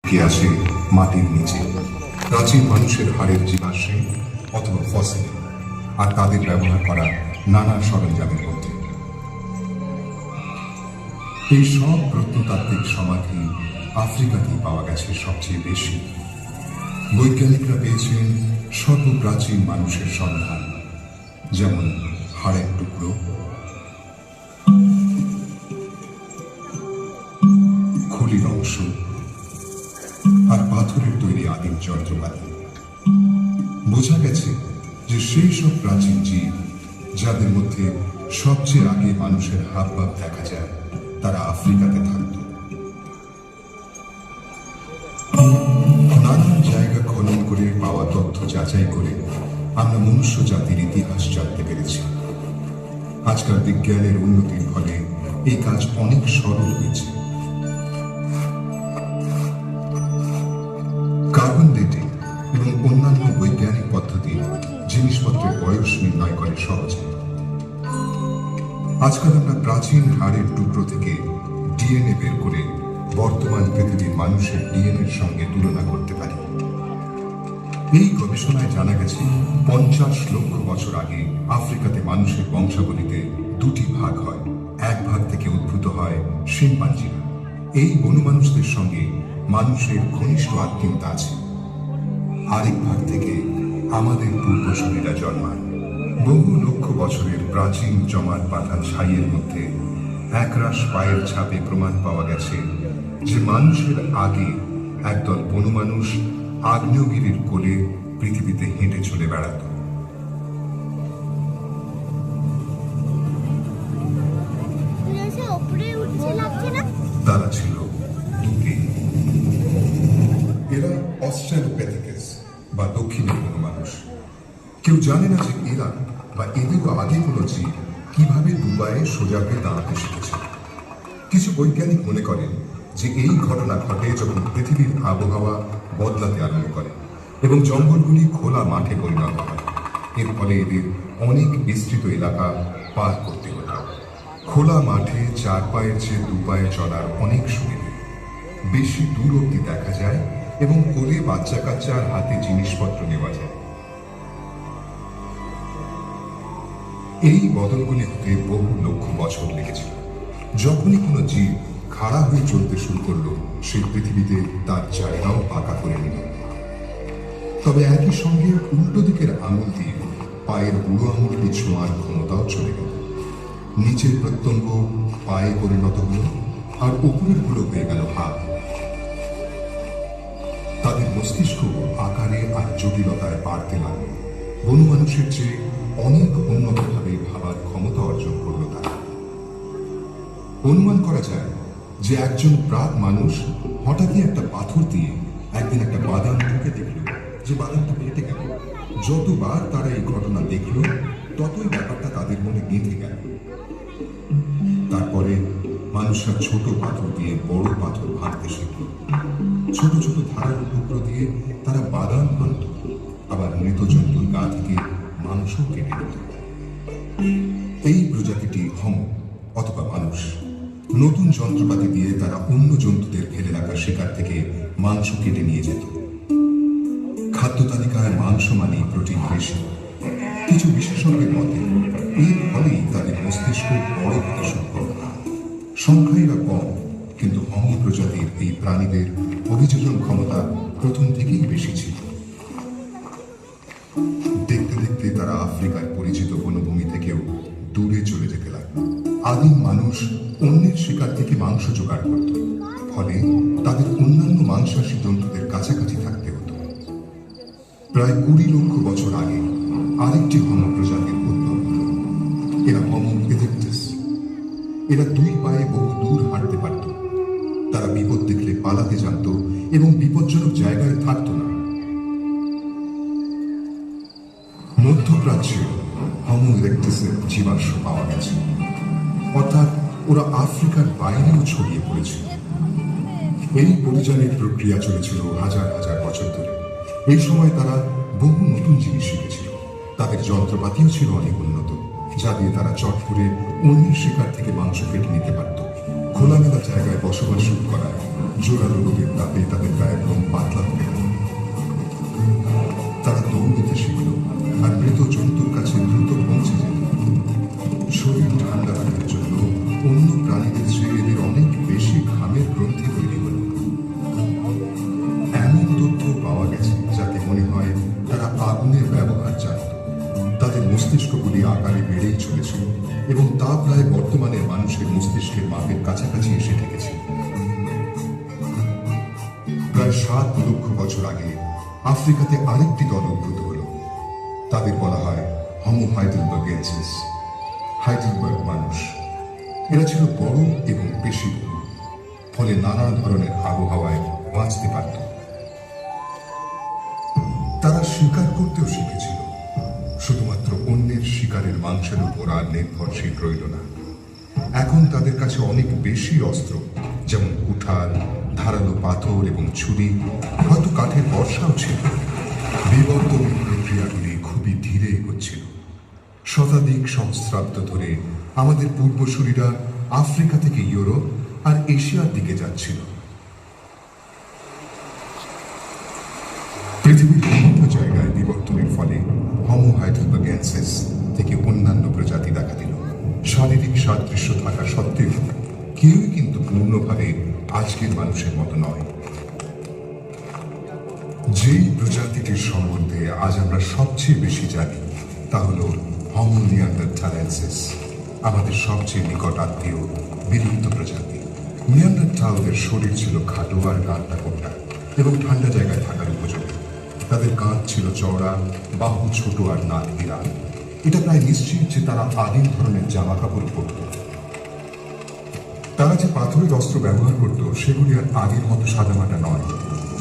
কে আছে মাটির নিচে প্রাচীন মানুষের হাড়ের জীবাশ্মে অথবা ফসিলে আর তাদের ব্যবহার করা নানা সরঞ্জামের মধ্যে। এই সব প্রত্নতাত্ত্বিক সমাধি আফ্রিকাতেই পাওয়া গেছে সবচেয়ে বেশি। বৈজ্ঞানিকরা পেয়েছেন সর্বপ্রাচীন মানুষের সন্ধান, যেমন হাড়ের টুকরো, খুলির অংশ আর পাথরের তৈরি আদিম যন্ত্রপাতি। বোঝা গেছে যে সেই সব প্রাচীন জীব যাদের মধ্যে সবচেয়ে আগে মানুষের হাবভাব দেখা যায় তারা আফ্রিকাতে থাকত। নানান জায়গা খনন করে পাওয়া তথ্য যাচাই করে আমরা মনুষ্য জাতির ইতিহাস জানতে পেরেছি। আজকাল বিজ্ঞানের উন্নতির ফলে এই কাজ অনেক সরল হয়েছে। কার্বন ডেটিং এবং অন্যান্য বৈজ্ঞানিক পদ্ধতি জিনিসপত্রের বয়স নির্ণয় করে সহজে। আজকাল আমরা প্রাচীন হাড়ের টুকরো থেকে ডিএনএ বের করে বর্তমান পৃথিবীর মানুষের ডিএনএর সঙ্গে তুলনা করতে পারি। এই গবেষণায় জানা গেছে 50 লক্ষ বছর আগে আফ্রিকাতে মানুষের বংশাবলীতে দুটি ভাগ হয়। এক ভাগ থেকে উদ্ভূত হয় শিম্পাঞ্জিরা। এই বনমানুষদের সঙ্গে মানুষের ঘনিষ্ঠ আত্মীয়তা আছে। আরেক ভাগ থেকে আমাদের পূর্বসূরীরা জন্মায়। বহু লক্ষ বছরের প্রাচীন জমাট বাঁধা ছাইয়ের মধ্যে একরাশ পায়ের ছাপে প্রমাণ পাওয়া গেছে যে মানুষের আগে একদল বনমানুষ আগ্নেয়গিরির কোলে পৃথিবীতে হেঁটে চলে বেড়াত। তারা ছিল দুটি। এরা অস্ট্রালোপ্যাথিকাস বা দক্ষিণের কোনো মানুষ। কেউ জানে না যে এরা বা এদেরও আগে কোনো জীব কিভাবে দুবাইয়ে সোজা হয়ে দাঁড়াতে শিখেছে। কিছু বৈজ্ঞানিক মনে করেন যে এই ঘটনা ঘটে যখন পৃথিবীর আবহাওয়া বদলাতে আরম্ভ করে এবং জঙ্গলগুলি খোলা মাঠে পরিণত হয়। এর ফলে এদের অনেক বিস্তৃত এলাকা পার করতে হতো। খোলা মাঠে 4 পায়ের চেয়ে 2 পায়ে চলার অনেক সুবিধে, বেশি দূর অব্দি দেখা যায় এবং কোলে বাচ্চা কাচ্চার হাতে জিনিসপত্র নেওয়া যায়। এই বদলগুলি হতে বহু লক্ষ বছর লেগেছিল। যখনই কোনো জীব খাড়া হয়ে চলতে শুরু করলো, সেই পৃথিবীতে তার জায়গাও পাকা করে নিল। তবে একই সঙ্গে উল্টো দিকের আঙুল দিয়ে পায়ের বুড়ো আঙুলকে ছোঁয়ার ক্ষমতাও চলে গেল। নিচের প্রত্যঙ্গ পায়ে পরিণত হল আর উপরের গুলো হয়ে গেল হাত। তাদের মস্তিষ্ক আকারে আর জটিলতায় বাড়তে লাগলো। বন মানুষের চেয়ে অনেক উন্নতভাবে ভাবার ক্ষমতা অর্জন করল তারা। অনুমান করা যায় যে একজন প্রাক মানুষ হঠাৎই একটা পাথর দিয়ে একদিন একটা বাদাম ঢুকে দেখল যে বাদামটা ফেটে গেল। যতবার তারা এই ঘটনা দেখল ততই ব্যাপারটা তাদের মনে গেঁথে গেল। তারপরে মানুষরা ছোট পাথর দিয়ে বড় পাথর ভাঙতে শিখল। ছোট ছোট ধারার টুকরো দিয়ে তারা বাদাম ভাঙত, আবার মৃত জন্তুর গা থেকে মাংস কেটে নিত। এই প্রজাতিটি হোমো অথবা মানুষ। নতুন যন্ত্রপাতি দিয়ে তারা অন্য জন্তুদের ফেলে রাখা শিকার থেকে মাংস কেটে নিয়ে যেত। খাদ্য তালিকায় মাংস মানেই প্রোটিন বেশি। কিছু বিশেষজ্ঞের মতে এর ফলেই তাদের মস্তিষ্ক বড় হতে শুরু করল। সংখ্যায় এরা কম, কিন্তু হোমো প্রজাতির এই প্রাণীদের অভিযোজন ক্ষমতা প্রথম থেকেই বেশি ছিল। দেখতে দেখতে তারা আফ্রিকার পরিচিত বনভূমি থেকেও দূরে চলে যেতে লাগলো। আদিম মানুষ অন্যের শিকার থেকে মাংস জোগাড় করত, ফলে তাদের অন্যান্য মাংসাশী জন্তুদের কাছাকাছি থাকতে হতো। প্রায় 20 লক্ষ বছর আগে আরেকটি হোমো প্রজাতির উদ্ভব হল। এরা হোমো ইরেক্টাস। এরা 2 পায়ে বহু দূর হাঁটতে পারত। তারা বিপদ দেখলে পালাতে জানত এবং বিপজ্জনক জায়গায় থাকত না। মধ্যপ্রাচ্যে হোমো ইরেক্টাসের জীবাশ্ম পাওয়া গেছে, অর্থাৎ ওরা আফ্রিকার বাইরেও ছড়িয়ে পড়েছিল। এই পরিযানের প্রক্রিয়া চলেছিল হাজার হাজার বছর ধরে। এই সময় তারা বহু নতুন জিনিস শিখেছিল। তাদের যন্ত্রপাতিও ছিল অনেক উন্নত, যা দিয়ে তারা চট করে অন্যের শিকার থেকে মাংস কেটে নিতে পারত। খোলামেলা জায়গায় বসবাস শুরু করা জোরালো রোদের তাপে তাদের গায়ের রং পাতলা হয়ে গেল। তারা দৌড়তে শিখল আর মৃত জন্তুর কাছে দ্রুত পৌঁছে যেত। শরীর ঠান্ডা রাখার জন্য অন্য প্রাণীদের চেয়ে এদের অনেক বেশি ঘামের গ্রন্থি তৈরি হল। এমন তথ্য পাওয়া গেছে যাতে মনে হয় তারা আগুনের ব্যবহার জানত। তাদের মস্তিষ্কগুলি আকারে বেড়েই চলেছে এবং তা প্রায় বর্তমানের মানুষের মস্তিষ্কের মাপের কাছাকাছি এসে ঠেকেছে। প্রায় 7 লক্ষ বছর আগে আফ্রিকাতে আরেকটি দল উদ্ভূত হল। তাদের বলা হয় হোমো হাইডেলবার্গেনসিস, হাইডেলবার্গ মানুষ। এরা ছিল বড় এবং পেশিবহুল, ফলে নানা ধরনের আবহাওয়ায় বাঁচতে পারত। তারা শিকার করতেও শিখেছিল, শুধুমাত্র অন্যের শিকারের মাংসের উপর আর নির্ভরশীল রইল না। এখন তাদের কাছে অনেক বেশি অস্ত্র, যেমন কুঠার, ধারালো পাথর এবং ছুরি, হয়তো কাঠের বর্ষাও ছিল। বিবর্তনের প্রক্রিয়াগুলি খুবই ধীরে এগোচ্ছিল। শতাধিক সহস্রাব্দ ধরে আমাদের পূর্বসূরীরা আফ্রিকা থেকে ইউরোপ আর এশিয়ার দিকে যাচ্ছিল। পৃথিবীর বিভিন্ন জায়গায় বিবর্তনের ফলে হোমো হাইডেলবার্গেনসিস থেকে অন্যান্য প্রজাতি দেখা দিল। শারীরিক সাদৃশ্য থাকা সত্ত্বেও কেউই কিন্তু পূর্ণভাবে আজকের মানুষের মতো নয়। যেই প্রজাতিটির সম্বন্ধে আজ আমরা সবচেয়ে বেশি জানি তা হল হোমো নিয়ান্ডারথালেন্সিস, আমাদের সবচেয়ে নিকট আত্মীয় বিলুপ্ত প্রজাতি। নিয়ান্ডারথালদের শরীর ছিল খাটো আর গাঁটটা কোটা এবং ঠান্ডা জায়গায় থাকার উপযোগী। তাদের কাঁধ ছিল চওড়া, বাহু ছোট আর নাক বিরাট। এটা প্রায় নিশ্চিত যে তারা আদিম ধরনের জামা কাপড় পরত। তারা যে পাথরের অস্ত্র ব্যবহার করত সেগুলি আর আগের মতো সাদামাটা নয়,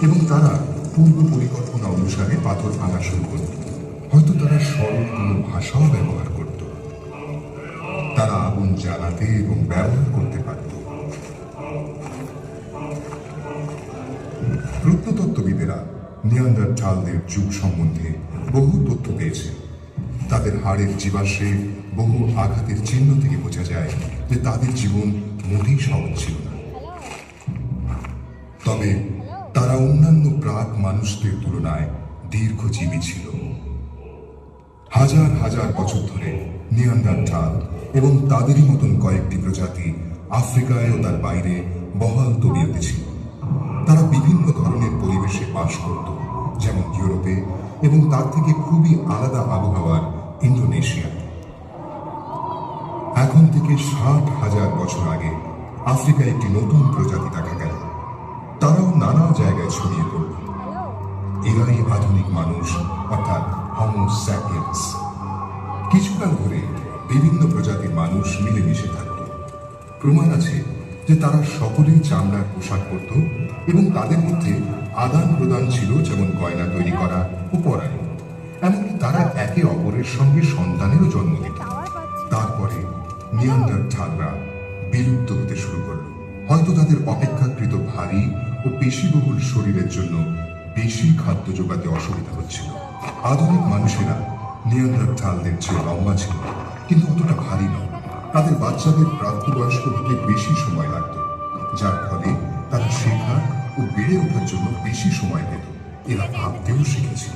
এবং তারা পূর্ব পরিকল্পনা অনুসারে পাথর ভাঙা শুরু করত। হয়তো তারা সরল কোনো ভাষাও ব্যবহার করত। তারা আগুন জ্বালাতে এবং ব্যবহার করতে পারত। প্রত্নতত্ত্ববিদেরা নিয়ান্ডারথালদের যুগ সম্বন্ধে বহু তথ্য পেয়েছে। তাদের হাড়ের জীবাশ্মে বহু আঘাতের চিহ্ন থেকে বোঝা যায় যে তাদের জীবন মোটেই সহজ ছিল না। তবে তারা অন্যান্য প্রাক মানুষদের তুলনায় দীর্ঘজীবী ছিল। হাজার হাজার বছর ধরে নিয়ান্ডারথাল এবং তাদেরই মতন কয়েকটি প্রজাতি আফ্রিকায় ও তার বাইরে বহাল তবিয়তে ছিল। তারা বিভিন্ন ধরনের পরিবেশে বাস করত, যেমন ইউরোপে এবং তার থেকে খুবই আলাদা আবহাওয়ার ইন্দোনেশিয়া। এখন থেকে 60,000 বছর আগে আফ্রিকায় একটি নতুন প্রজাতি দেখা গেল। তারাও নানা জায়গায় ছড়িয়ে পড়ল। এরাই আধুনিক মানুষ, অর্থাৎ হোমো স্যাপিয়েন্স। কিছুকাল ধরে বিভিন্ন প্রজাতির মানুষ মিলেমিশে থাকত। প্রমাণ আছে যে তারা সকলেই চামড়ার পোশাক পরত এবং তাদের মধ্যে আদান প্রদান ছিল, যেমন গয়না তৈরি করা ও পরানো। এমনকি তারা একে অপরের সঙ্গে সন্তানেরও জন্ম দিত। তারপরে নিয়ান্ডারথালরা বিলুপ্ত হতে শুরু করল। হয়তো তাদের অপেক্ষাকৃত ভারী ও পেশিবহুল শরীরের জন্য বেশি খাদ্য যোগাতে অসুবিধা হচ্ছিল। আধুনিক মানুষেরা নিয়ান্ডারথালদের চেয়ে লম্বা ছিল, কিন্তু অতটা ভারী নয়। তাদের বাচ্চাদের প্রাপ্তবয়স্ক হতে বেশি সময় লাগত, যার ফলে তারা শেখা ও বেড়ে ওঠার জন্য বেশি সময় পেত। এরা ভাবতেও শিখেছিল।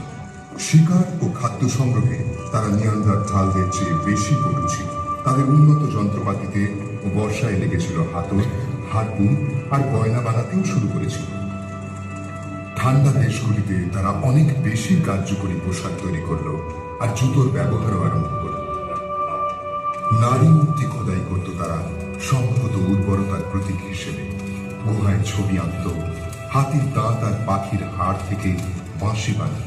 শিকার ও খাদ্য সংগ্রহে তারা নিয়ান্ডারথালদের চেয়ে বেশি পটু ছিল। তাদের উন্নত যন্ত্রপাতিতে ও বর্ষায় লেগেছিল হাতল, হারপুন আর গয়না বানাতেও শুরু করেছিল। ঠান্ডা দেশগুলিতে তারা অনেক বেশি কার্যকরী পোশাক তৈরি করলো আর জুতোর ব্যবহারও আরম্ভ করল। নারী মূর্তি খোদাই করত তারা, সম্ভবত উর্বরতার প্রতীক হিসেবে। গুহায় ছবি আঁকত, হাতির দাঁত আর পাখির হাড় থেকে বাঁশি বানাত।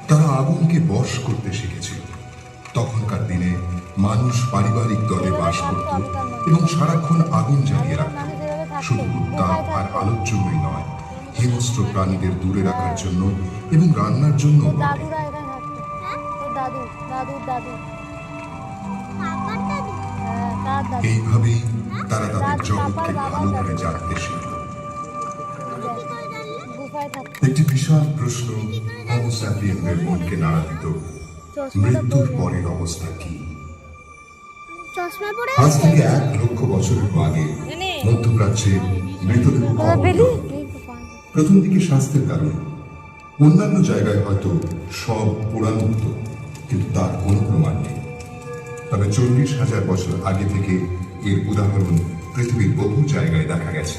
তারা আগুনকে বশ করতে শিখেছিল। তখনকার দিনে মানুষ পারিবারিক দলে বাস করত এবং সারাক্ষণ আগুন জ্বালিয়ে রাখত, শুধু উত্তাপ আর আলোর জন্যই নয়, হিংস্র প্রাণীদের দূরে রাখার জন্য এবং রান্নার জন্য। এইভাবেই তারা তাদের জগৎকে ভালোভাবে জানতে শিখল। একটি বিশাল প্রশ্ন হোমো স্যাপিয়েন্সদের মনকে নাড়া দিত: মৃত্যুর পরের অবস্থা কি? চশমা পরে আজ আছে থেকে 1,00,000 বছরের আগে মধ্যপ্রাচ্যে মৃতদেহ কম হতো। প্রথম দিকে স্বাস্থ্যের কারণে, অন্যান্য জায়গায় হয়তো সব পোড়ানো হতো, কিন্তু তার কোনো প্রমাণ নেই। তবে 40,000 বছর আগে থেকে এর উদাহরণ পৃথিবীর বহু জায়গায় দেখা গেছে।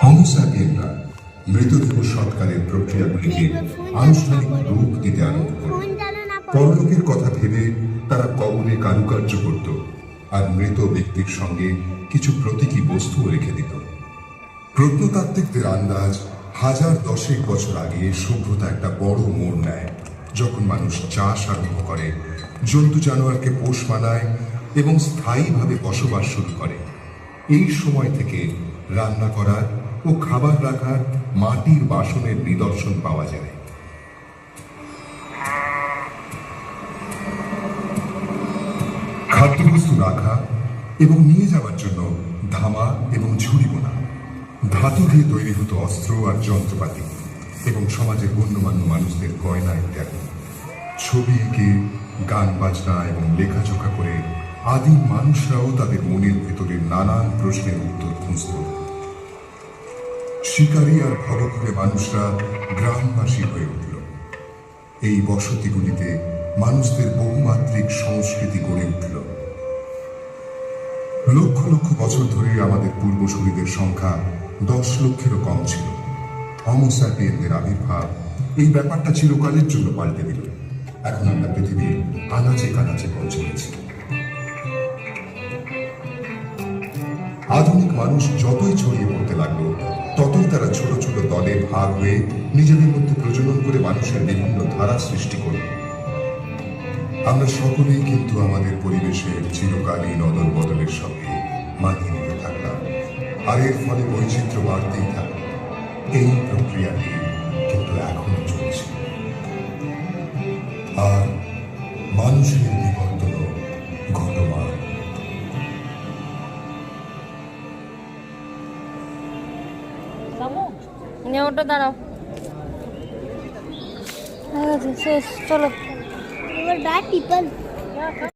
হোমো স্যাপিয়েনরা মৃতদেহ সৎকারের প্রক্রিয়াগুলিকে আনুষ্ঠানিক রূপ দিতে আরম্ভ করে। ফোন জানো না পরলোকের কথা ভেবে তারা কবরে কারুকার্য করত আর মৃত ব্যক্তির সঙ্গে কিছু প্রতীকী বস্তুও রেখে দিত। প্রত্নতাত্ত্বিকদের আন্দাজ 1010 বছর আগে সভ্যতা একটা বড় মোড় নেয়, যখন মানুষ চাষ আরম্ভ করে, জন্তু জানোয়ারকে পোষ মানায় এবং স্থায়ীভাবে বসবাস শুরু করে। এই সময় থেকে রান্না করার ও খাবার রাখার মাটির বাসনের নিদর্শন পাওয়া যায়। খাদ্যবস্তু রাখা এবং নিয়ে যাওয়ার জন্য ধামা এবং ঝুড়ি বোনা, ধাতু দিয়ে তৈরি হতো অস্ত্র আর যন্ত্রপাতি, এবং সমাজের গণ্যমান্য মানুষদের গয়না ইত্যাদি। ছবি এঁকে, গান বাজনা এবং লেখাজোখা করে আদিম মানুষরাও তাদের মনের ভেতরের নানান প্রশ্নের উত্তর খুঁজত। শিকারী আর ভবঘুরে মানুষরা গ্রামবাসী হয়ে উঠল। এই বসতিগুলিতে মানুষদের বহুমাত্রিক সংস্কৃতি গড়ে উঠল। লক্ষ লক্ষ বছর ধরে আমাদের পূর্বসূরীদের সংখ্যা 10 লক্ষেরও কম ছিল। হোমো স্যাপিয়েনদের আবির্ভাব এই ব্যাপারটা চিরকালের জন্য পাল্টে দিল। এখন আমরা পৃথিবীর আনাচে কানাচে পৌঁছে গেছি। আধুনিক মানুষ যতই ছড়িয়ে পড়তে লাগলো, ততই তারা ছোট ছোট দলে ভাগ হয়ে নিজেদের মধ্যে প্রজনন করে মানুষের বিভিন্ন ধারা সৃষ্টি করল। আমরা সকলেই কিন্তু আমাদের পরিবেশের চিরকালীন অদল বদলের সঙ্গে মানিয়ে নিতে থাকলাম, আর এর ফলে বৈচিত্র্য বাড়তেই থাকল। এই প্রক্রিয়াটি কিন্তু এখনো চলছে, আর মানুষের বিবর্তন ঘটমান। ওটা দাঁড়াও, শেষ, চলো। এবার ব্যাড পিপল